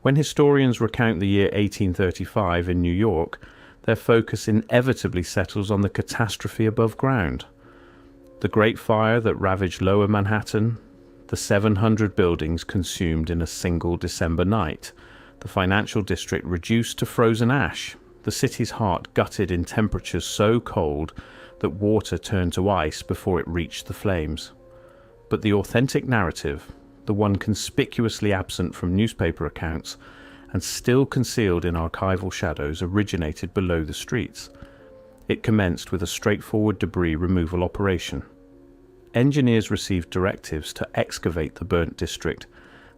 When historians recount the year 1835 in New York, their focus inevitably settles on the catastrophe above ground. The Great Fire that ravaged Lower Manhattan, the 700 buildings consumed in a single December night, the financial district reduced to frozen ash, the city's heart gutted in temperatures so cold that water turned to ice before it reached the flames. But the authentic narrative, the one conspicuously absent from newspaper accounts and still concealed in archival shadows, originated below the streets. It commenced with a straightforward debris removal operation. Engineers received directives to excavate the burnt district,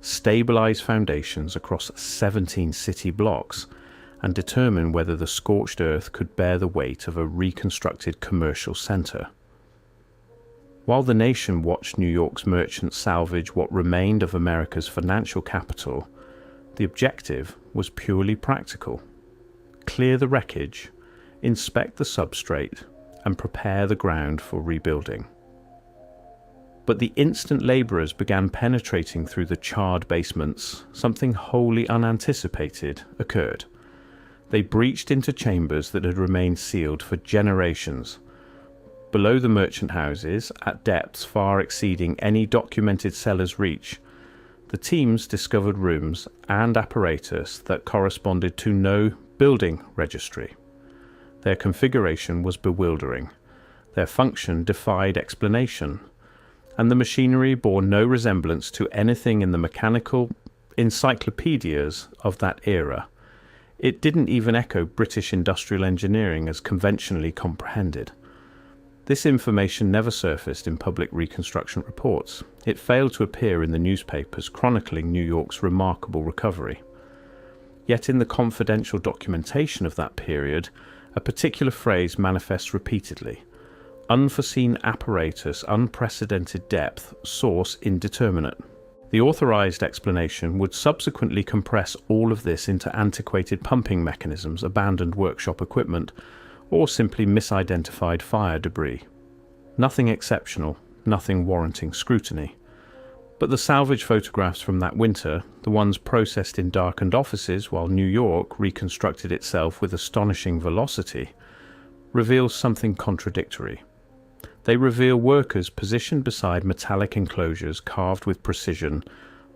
stabilize foundations across 17 city blocks, and determine whether the scorched earth could bear the weight of a reconstructed commercial center. While the nation watched New York's merchants salvage what remained of America's financial capital, the objective was purely practical. Clear the wreckage, inspect the substrate, and prepare the ground for rebuilding. But the instant laborers began penetrating through the charred basements, something wholly unanticipated occurred. They breached into chambers that had remained sealed for generations. Below the merchant houses, at depths far exceeding any documented cellar's reach, the teams discovered rooms and apparatus that corresponded to no building registry. Their configuration was bewildering. Their function defied explanation, and the machinery bore no resemblance to anything in the mechanical encyclopedias of that era. It didn't even echo British industrial engineering as conventionally comprehended. This information never surfaced in public reconstruction reports. It failed to appear in the newspapers chronicling New York's remarkable recovery. Yet in the confidential documentation of that period, a particular phrase manifests repeatedly: unforeseen apparatus, unprecedented depth, source indeterminate. The authorized explanation would subsequently compress all of this into antiquated pumping mechanisms, abandoned workshop equipment, or simply misidentified fire debris. Nothing exceptional, nothing warranting scrutiny. But the salvage photographs from that winter, the ones processed in darkened offices while New York reconstructed itself with astonishing velocity, reveal something contradictory. They reveal workers positioned beside metallic enclosures carved with precision,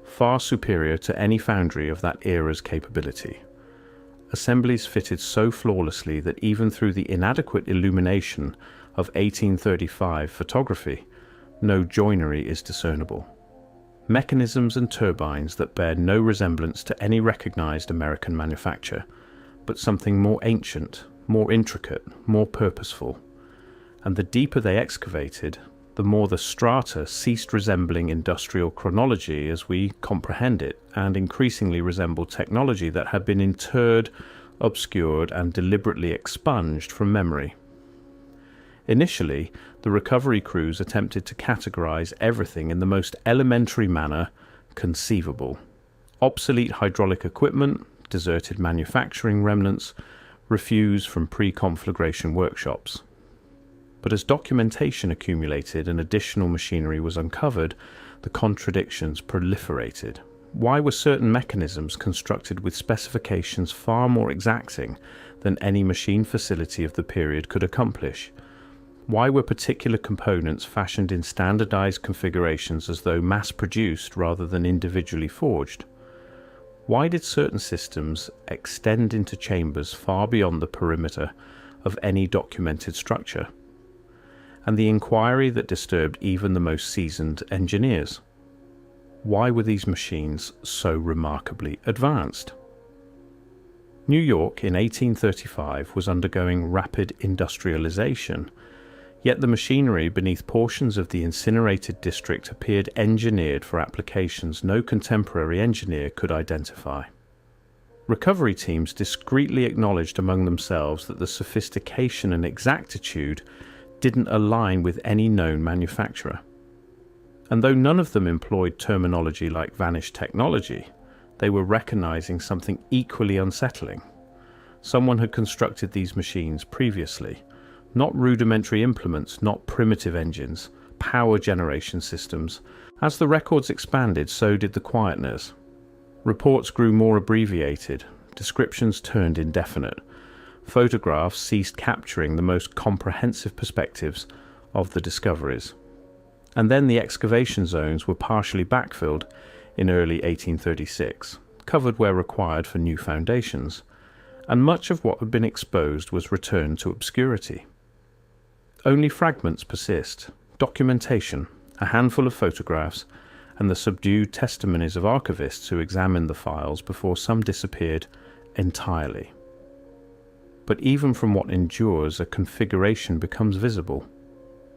far superior to any foundry of that era's capability. Assemblies fitted so flawlessly that even through the inadequate illumination of 1835 photography, no joinery is discernible. Mechanisms and turbines that bear no resemblance to any recognized American manufacture, but something more ancient, more intricate, more purposeful. And the deeper they excavated, the more the strata ceased resembling industrial chronology as we comprehend it, and increasingly resembled technology that had been interred, obscured, and deliberately expunged from memory. Initially, the recovery crews attempted to categorize everything in the most elementary manner conceivable. Obsolete hydraulic equipment, deserted manufacturing remnants, refuse from pre-conflagration workshops. But as documentation accumulated and additional machinery was uncovered, the contradictions proliferated. Why were certain mechanisms constructed with specifications far more exacting than any machine facility of the period could accomplish? Why were particular components fashioned in standardized configurations as though mass-produced rather than individually forged? Why did certain systems extend into chambers far beyond the perimeter of any documented structure? And the inquiry that disturbed even the most seasoned engineers: why were these machines so remarkably advanced? New York in 1835 was undergoing rapid industrialization, yet the machinery beneath portions of the incinerated district appeared engineered for applications no contemporary engineer could identify. Recovery teams discreetly acknowledged among themselves that the sophistication and exactitude didn't align with any known manufacturer. And though none of them employed terminology like vanished technology, they were recognizing something equally unsettling. Someone had constructed these machines previously, not rudimentary implements, not primitive engines, power generation systems. As the records expanded, so did the quietness. Reports grew more abbreviated, descriptions turned indefinite, photographs ceased capturing the most comprehensive perspectives of the discoveries. And then the excavation zones were partially backfilled in early 1836, covered where required for new foundations, and much of what had been exposed was returned to obscurity. Only fragments persist, documentation, a handful of photographs, and the subdued testimonies of archivists who examined the files before some disappeared entirely. But even from what endures, a configuration becomes visible.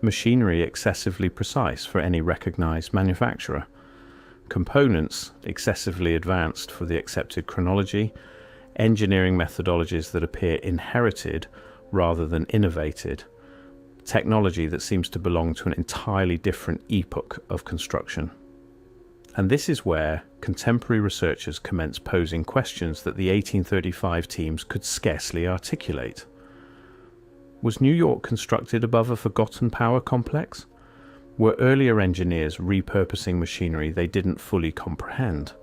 Machinery excessively precise for any recognized manufacturer. Components excessively advanced for the accepted chronology. Engineering methodologies that appear inherited rather than innovated. Technology that seems to belong to an entirely different epoch of construction. And this is where contemporary researchers commence posing questions that the 1835 teams could scarcely articulate. Was New York constructed above a forgotten power complex? Were earlier engineers repurposing machinery they didn't fully comprehend?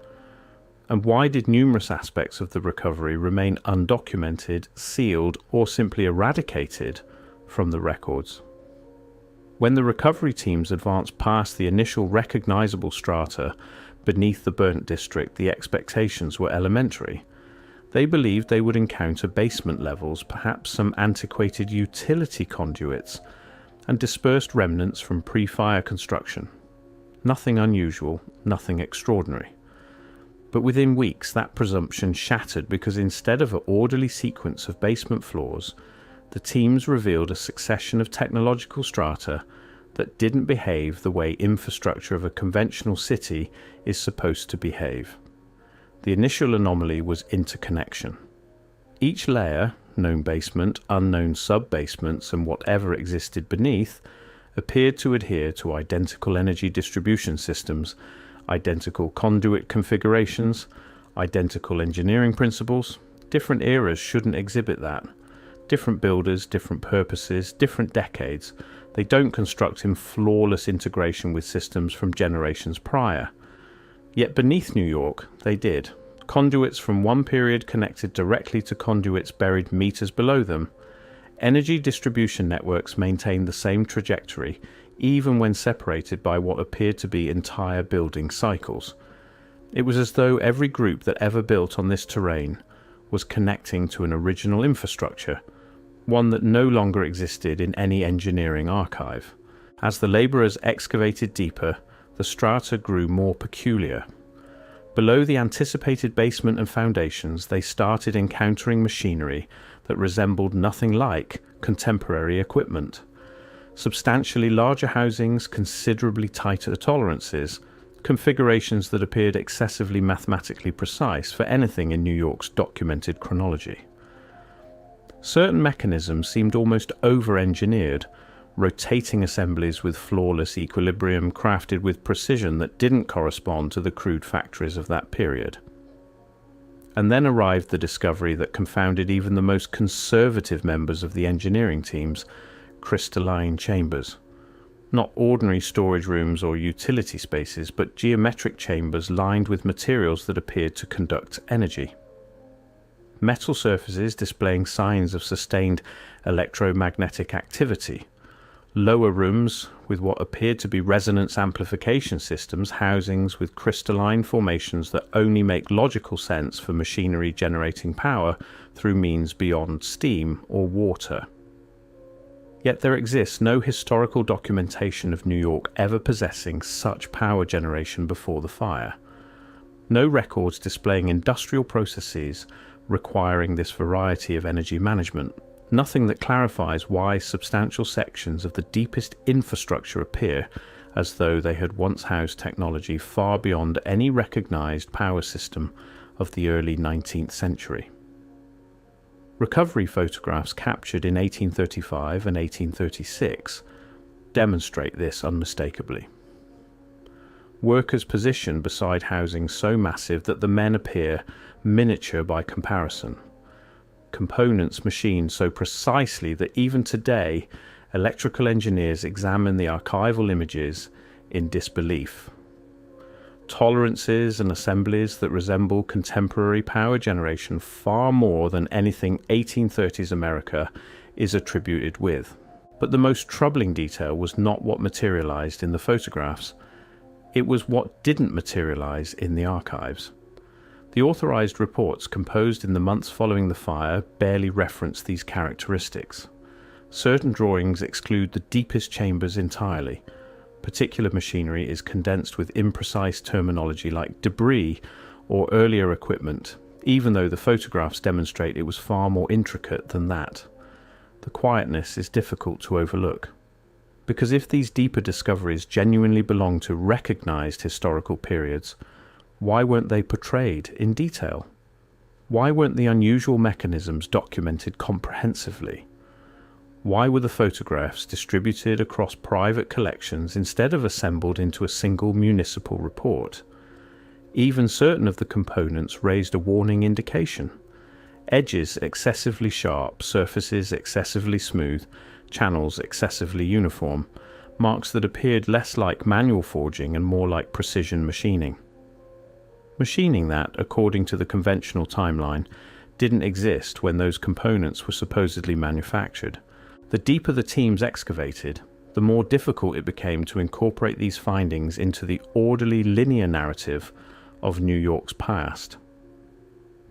And why did numerous aspects of the recovery remain undocumented, sealed, or simply eradicated from the records? When the recovery teams advanced past the initial recognizable strata beneath the burnt district, the expectations were elementary. They believed they would encounter basement levels, perhaps some antiquated utility conduits, and dispersed remnants from pre-fire construction. Nothing unusual, nothing extraordinary. But within weeks that presumption shattered because instead of an orderly sequence of basement floors, the teams revealed a succession of technological strata that didn't behave the way infrastructure of a conventional city is supposed to behave. The initial anomaly was interconnection. Each layer, known basement, unknown sub-basements, and whatever existed beneath, appeared to adhere to identical energy distribution systems, identical conduit configurations, identical engineering principles. Different eras shouldn't exhibit that. Different builders, different purposes, different decades. They don't construct in flawless integration with systems from generations prior. Yet beneath New York, they did. Conduits from one period connected directly to conduits buried meters below them. Energy distribution networks maintained the same trajectory, even when separated by what appeared to be entire building cycles. It was as though every group that ever built on this terrain was connecting to an original infrastructure, one that no longer existed in any engineering archive. As the labourers excavated deeper, the strata grew more peculiar. Below the anticipated basement and foundations, they started encountering machinery that resembled nothing like contemporary equipment. Substantially larger housings, considerably tighter tolerances, configurations that appeared excessively mathematically precise for anything in New York's documented chronology. Certain mechanisms seemed almost over-engineered, rotating assemblies with flawless equilibrium crafted with precision that didn't correspond to the crude factories of that period. And then arrived the discovery that confounded even the most conservative members of the engineering teams: crystalline chambers. Not ordinary storage rooms or utility spaces, but geometric chambers lined with materials that appeared to conduct energy. Metal surfaces displaying signs of sustained electromagnetic activity. Lower rooms with what appeared to be resonance amplification systems, housings with crystalline formations that only make logical sense for machinery generating power through means beyond steam or water. Yet there exists no historical documentation of New York ever possessing such power generation before the fire. No records displaying industrial processes requiring this variety of energy management. Nothing that clarifies why substantial sections of the deepest infrastructure appear as though they had once housed technology far beyond any recognized power system of the early 19th century. Recovery photographs captured in 1835 and 1836 demonstrate this unmistakably. Workers positioned beside housings so massive that the men appear miniature by comparison. Components machined so precisely that even today electrical engineers examine the archival images in disbelief. tolerances and assemblies that resemble contemporary power generation far more than anything 1830s America is attributed with. But the most troubling detail was not what materialized in the photographs, it was what didn't materialize in the archives. The authorized reports composed in the months following the fire barely reference these characteristics. Certain drawings exclude the deepest chambers entirely. Particular machinery is condensed with imprecise terminology like debris or earlier equipment, even though the photographs demonstrate it was far more intricate than that. The quietness is difficult to overlook. Because if these deeper discoveries genuinely belong to recognized historical periods, why weren't they portrayed in detail? Why weren't the unusual mechanisms documented comprehensively? Why were the photographs distributed across private collections instead of assembled into a single municipal report? Even certain of the components raised a warning indication. Edges excessively sharp, surfaces excessively smooth, channels excessively uniform, marks that appeared less like manual forging and more like precision machining. Machining that, according to the conventional timeline, didn't exist when those components were supposedly manufactured. The deeper the teams excavated, the more difficult it became to incorporate these findings into the orderly linear narrative of New York's past.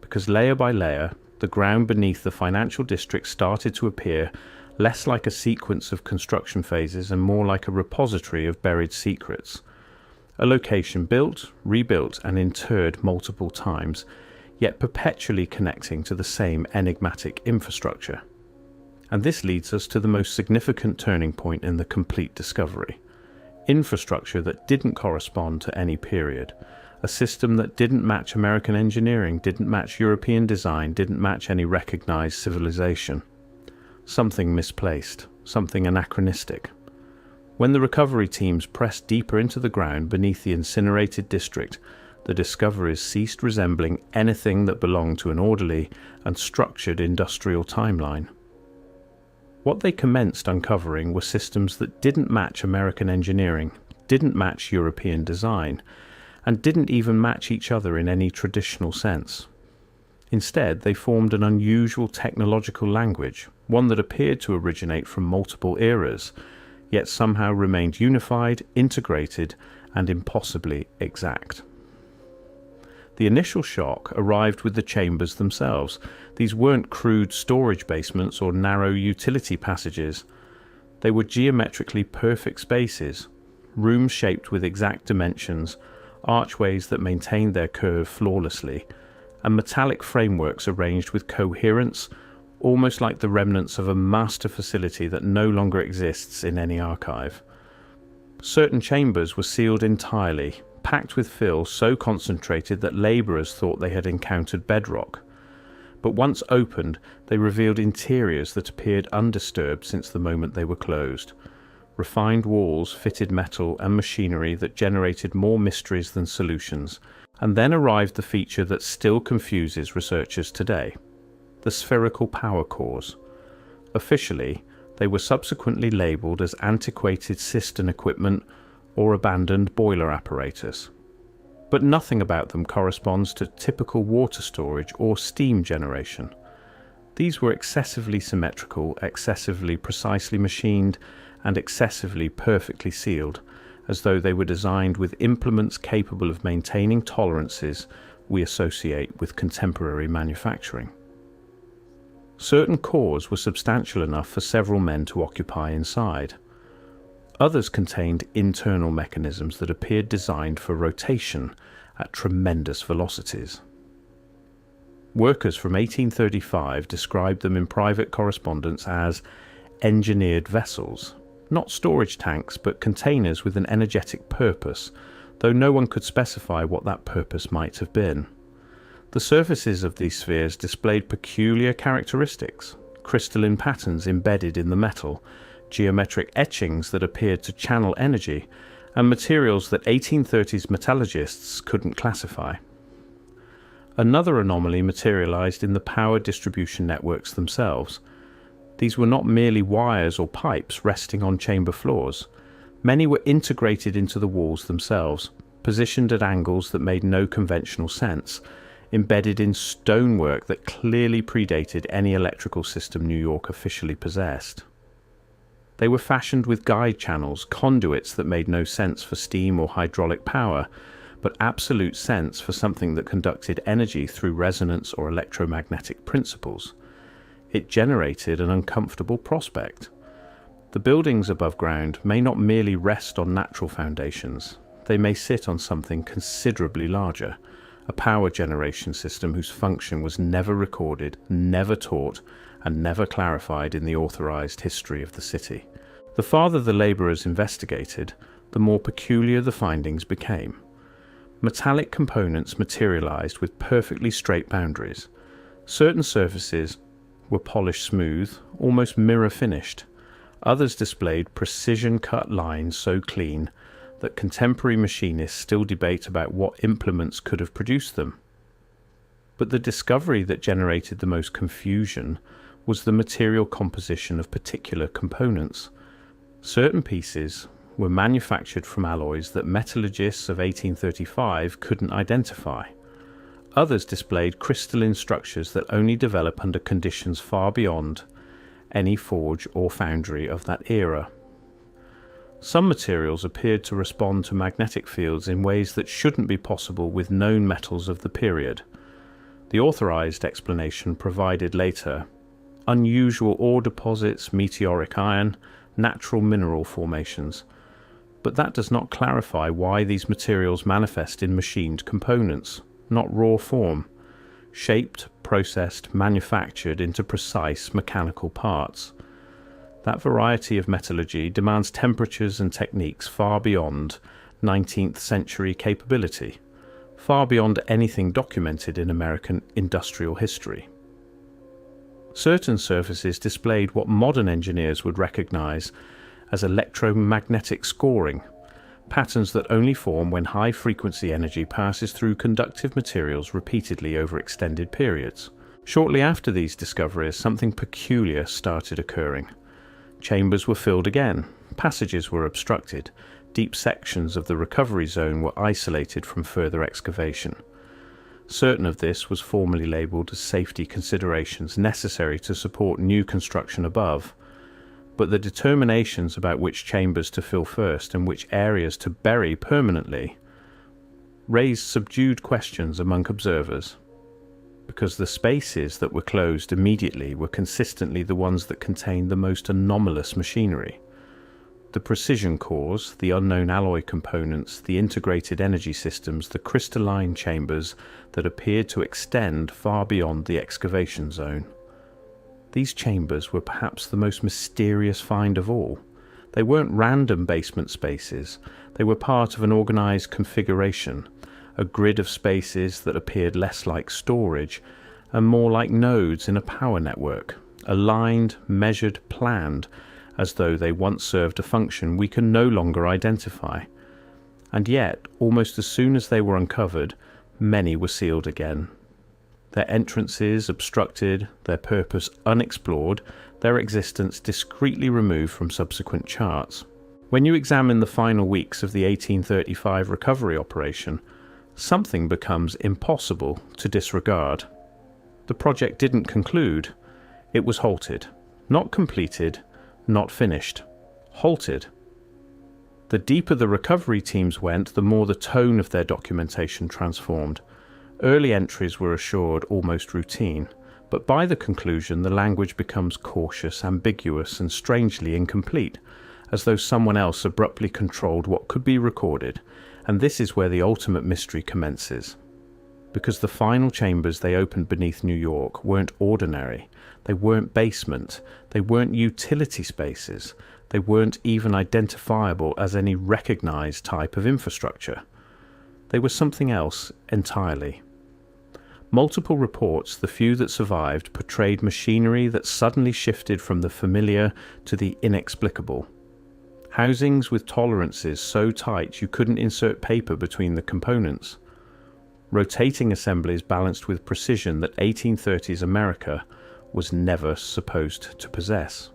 Because layer by layer, the ground beneath the financial district started to appear less like a sequence of construction phases and more like a repository of buried secrets. A location built, rebuilt, and interred multiple times, yet perpetually connecting to the same enigmatic infrastructure. And this leads us to the most significant turning point in the complete discovery. Infrastructure that didn't correspond to any period. A system that didn't match American engineering, didn't match European design, didn't match any recognized civilization. Something misplaced, something anachronistic. When the recovery teams pressed deeper into the ground beneath the incinerated district, the discoveries ceased resembling anything that belonged to an orderly and structured industrial timeline. What they commenced uncovering were systems that didn't match American engineering, didn't match European design, and didn't even match each other in any traditional sense. Instead, they formed an unusual technological language, one that appeared to originate from multiple eras, yet somehow remained unified, integrated, and impossibly exact. The initial shock arrived with the chambers themselves. These weren't crude storage basements or narrow utility passages. They were geometrically perfect spaces, rooms shaped with exact dimensions, archways that maintained their curve flawlessly, and metallic frameworks arranged with coherence, almost like the remnants of a master facility that no longer exists in any archive. Certain chambers were sealed entirely, packed with fill so concentrated that labourers thought they had encountered bedrock. But once opened, they revealed interiors that appeared undisturbed since the moment they were closed. Refined walls, fitted metal, and machinery that generated more mysteries than solutions. And then arrived the feature that still confuses researchers today: the spherical power cores. Officially, they were subsequently labelled as antiquated cistern equipment or abandoned boiler apparatus. But nothing about them corresponds to typical water storage or steam generation. These were excessively symmetrical, excessively precisely machined, and excessively perfectly sealed, as though they were designed with implements capable of maintaining tolerances we associate with contemporary manufacturing. Certain cores were substantial enough for several men to occupy inside. Others contained internal mechanisms that appeared designed for rotation at tremendous velocities. Workers from 1835 described them in private correspondence as engineered vessels, not storage tanks, but containers with an energetic purpose, though no one could specify what that purpose might have been. The surfaces of these spheres displayed peculiar characteristics: crystalline patterns embedded in the metal, geometric etchings that appeared to channel energy, and materials that 1830s metallurgists couldn't classify. Another anomaly materialized in the power distribution networks themselves. These were not merely wires or pipes resting on chamber floors. Many were integrated into the walls themselves, positioned at angles that made no conventional sense, embedded in stonework that clearly predated any electrical system New York officially possessed. They were fashioned with guide channels, conduits that made no sense for steam or hydraulic power, but absolute sense for something that conducted energy through resonance or electromagnetic principles. It generated an uncomfortable prospect. The buildings above ground may not merely rest on natural foundations. They may sit on something considerably larger, a power generation system whose function was never recorded, never taught, and never clarified in the authorized history of the city. The farther the laborers investigated, the more peculiar the findings became. Metallic components materialized with perfectly straight boundaries. Certain surfaces were polished smooth, almost mirror-finished. Others displayed precision-cut lines so clean that contemporary machinists still debate about what implements could have produced them. But the discovery that generated the most confusion was the material composition of particular components. Certain pieces were manufactured from alloys that metallurgists of 1835 couldn't identify. Others displayed crystalline structures that only develop under conditions far beyond any forge or foundry of that era. Some materials appeared to respond to magnetic fields in ways that shouldn't be possible with known metals of the period. The authorized explanation provided later: unusual ore deposits, meteoric iron, natural mineral formations. But that does not clarify why these materials manifest in machined components, not raw form, shaped, processed, manufactured into precise mechanical parts. That variety of metallurgy demands temperatures and techniques far beyond 19th century capability, far beyond anything documented in American industrial history. Certain surfaces displayed what modern engineers would recognize as electromagnetic scoring, patterns that only form when high-frequency energy passes through conductive materials repeatedly over extended periods. Shortly after these discoveries, something peculiar started occurring. Chambers were filled again, passages were obstructed, deep sections of the recovery zone were isolated from further excavation. Certain of this was formally labelled as safety considerations necessary to support new construction above, but the determinations about which chambers to fill first and which areas to bury permanently raised subdued questions among observers, because the spaces that were closed immediately were consistently the ones that contained the most anomalous machinery. The precision cores, the unknown alloy components, the integrated energy systems, the crystalline chambers that appeared to extend far beyond the excavation zone. These chambers were perhaps the most mysterious find of all. They weren't random basement spaces. They were part of an organized configuration, a grid of spaces that appeared less like storage and more like nodes in a power network, aligned, measured, planned, as though they once served a function we can no longer identify. And yet, almost as soon as they were uncovered, many were sealed again. Their entrances obstructed, their purpose unexplored, their existence discreetly removed from subsequent charts. When you examine the final weeks of the 1835 recovery operation, something becomes impossible to disregard. The project didn't conclude. It was halted. Not completed, not finished. Halted. The deeper the recovery teams went, the more the tone of their documentation transformed. Early entries were assured almost routine, but by the conclusion the language becomes cautious, ambiguous, and strangely incomplete, as though someone else abruptly controlled what could be recorded, and this is where the ultimate mystery commences. Because the final chambers they opened beneath New York weren't ordinary, they weren't basement, they weren't utility spaces, they weren't even identifiable as any recognized type of infrastructure. They were something else entirely. Multiple reports, the few that survived, portrayed machinery that suddenly shifted from the familiar to the inexplicable. Housings with tolerances so tight you couldn't insert paper between the components. Rotating assemblies balanced with precision that 1830s America was never supposed to possess.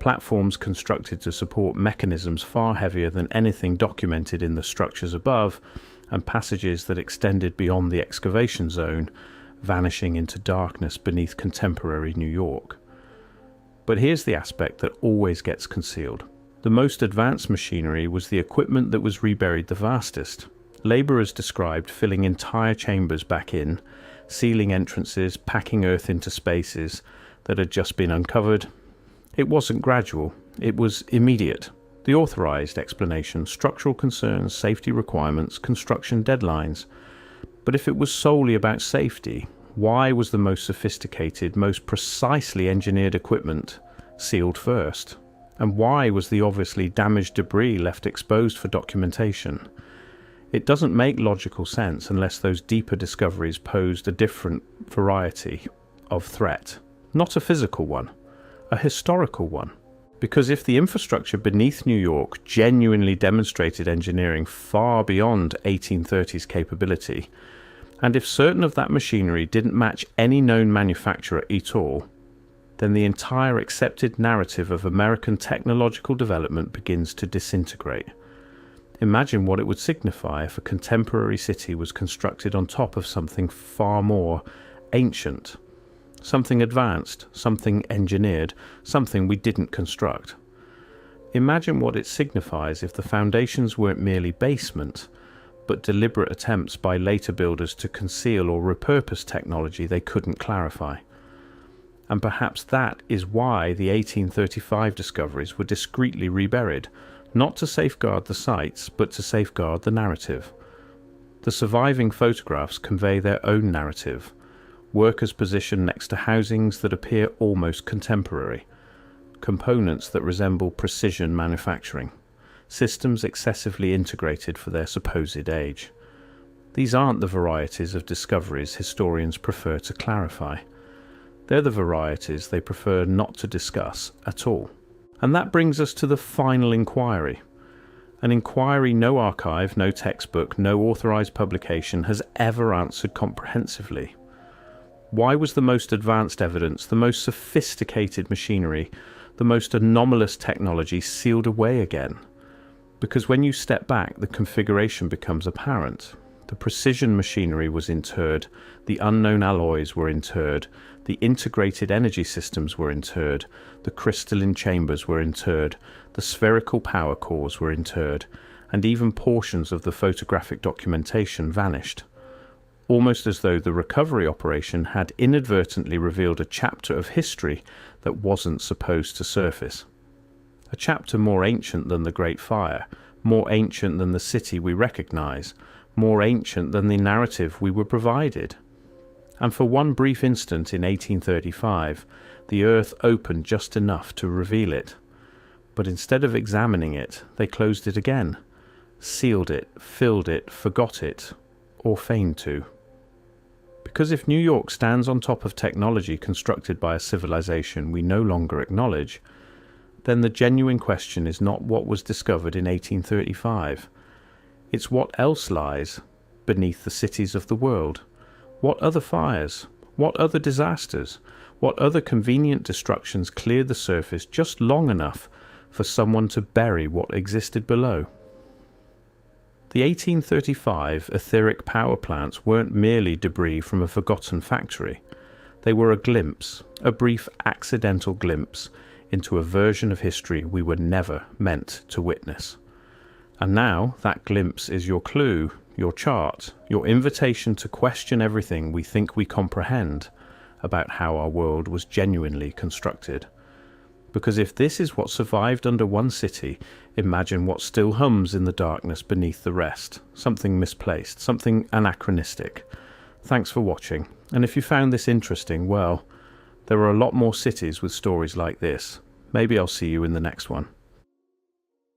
platforms constructed to support mechanisms far heavier than anything documented in the structures above, and passages that extended beyond the excavation zone, vanishing into darkness beneath contemporary New York. But here's the aspect that always gets concealed. The most advanced machinery was the equipment that was reburied the fastest. Labourers described filling entire chambers back in, sealing entrances, packing earth into spaces that had just been uncovered. It wasn't gradual, it was immediate. The authorised explanation: structural concerns, safety requirements, construction deadlines. But if it was solely about safety, why was the most sophisticated, most precisely engineered equipment sealed first? And why was the obviously damaged debris left exposed for documentation? It doesn't make logical sense unless those deeper discoveries posed a different variety of threat. Not a physical one, a historical one. Because if the infrastructure beneath New York genuinely demonstrated engineering far beyond 1830s capability, and if certain of that machinery didn't match any known manufacturer at all, then the entire accepted narrative of American technological development begins to disintegrate. Imagine what it would signify if a contemporary city was constructed on top of something far more ancient, something advanced, something engineered, something we didn't construct. Imagine what it signifies if the foundations weren't merely basement, but deliberate attempts by later builders to conceal or repurpose technology they couldn't clarify. And perhaps that is why the 1835 discoveries were discreetly reburied, not to safeguard the sites, but to safeguard the narrative. The surviving photographs convey their own narrative. Workers positioned next to housings that appear almost contemporary, components that resemble precision manufacturing, systems excessively integrated for their supposed age. These aren't the varieties of discoveries historians prefer to clarify. They're the varieties they prefer not to discuss at all. And that brings us to the final inquiry. An inquiry no archive, no textbook, no authorised publication has ever answered comprehensively. Why was the most advanced evidence, the most sophisticated machinery, the most anomalous technology sealed away again? Because when you step back, the configuration becomes apparent. The precision machinery was interred, the unknown alloys were interred, the integrated energy systems were interred, the crystalline chambers were interred, the spherical power cores were interred, and even portions of the photographic documentation vanished. Almost as though the recovery operation had inadvertently revealed a chapter of history that wasn't supposed to surface. A chapter more ancient than the Great Fire, more ancient than the city we recognize, more ancient than the narrative we were provided. And for one brief instant in 1835, the earth opened just enough to reveal it. But instead of examining it, they closed it again, sealed it, filled it, forgot it, or feigned to. Because if New York stands on top of technology constructed by a civilization we no longer acknowledge, then the genuine question is not what was discovered in 1835. It's what else lies beneath the cities of the world. What other fires? What other disasters? What other convenient destructions cleared the surface just long enough for someone to bury what existed below? The 1835 etheric power plants weren't merely debris from a forgotten factory. They were a glimpse, a brief accidental glimpse, into a version of history we were never meant to witness. And now that glimpse is your clue, your chart, your invitation to question everything we think we comprehend about how our world was genuinely constructed. Because if this is what survived under one city, imagine what still hums in the darkness beneath the rest. Something misplaced, something anachronistic. Thanks for watching, and if you found this interesting, well, there are a lot more cities with stories like this. Maybe I'll see you in the next one.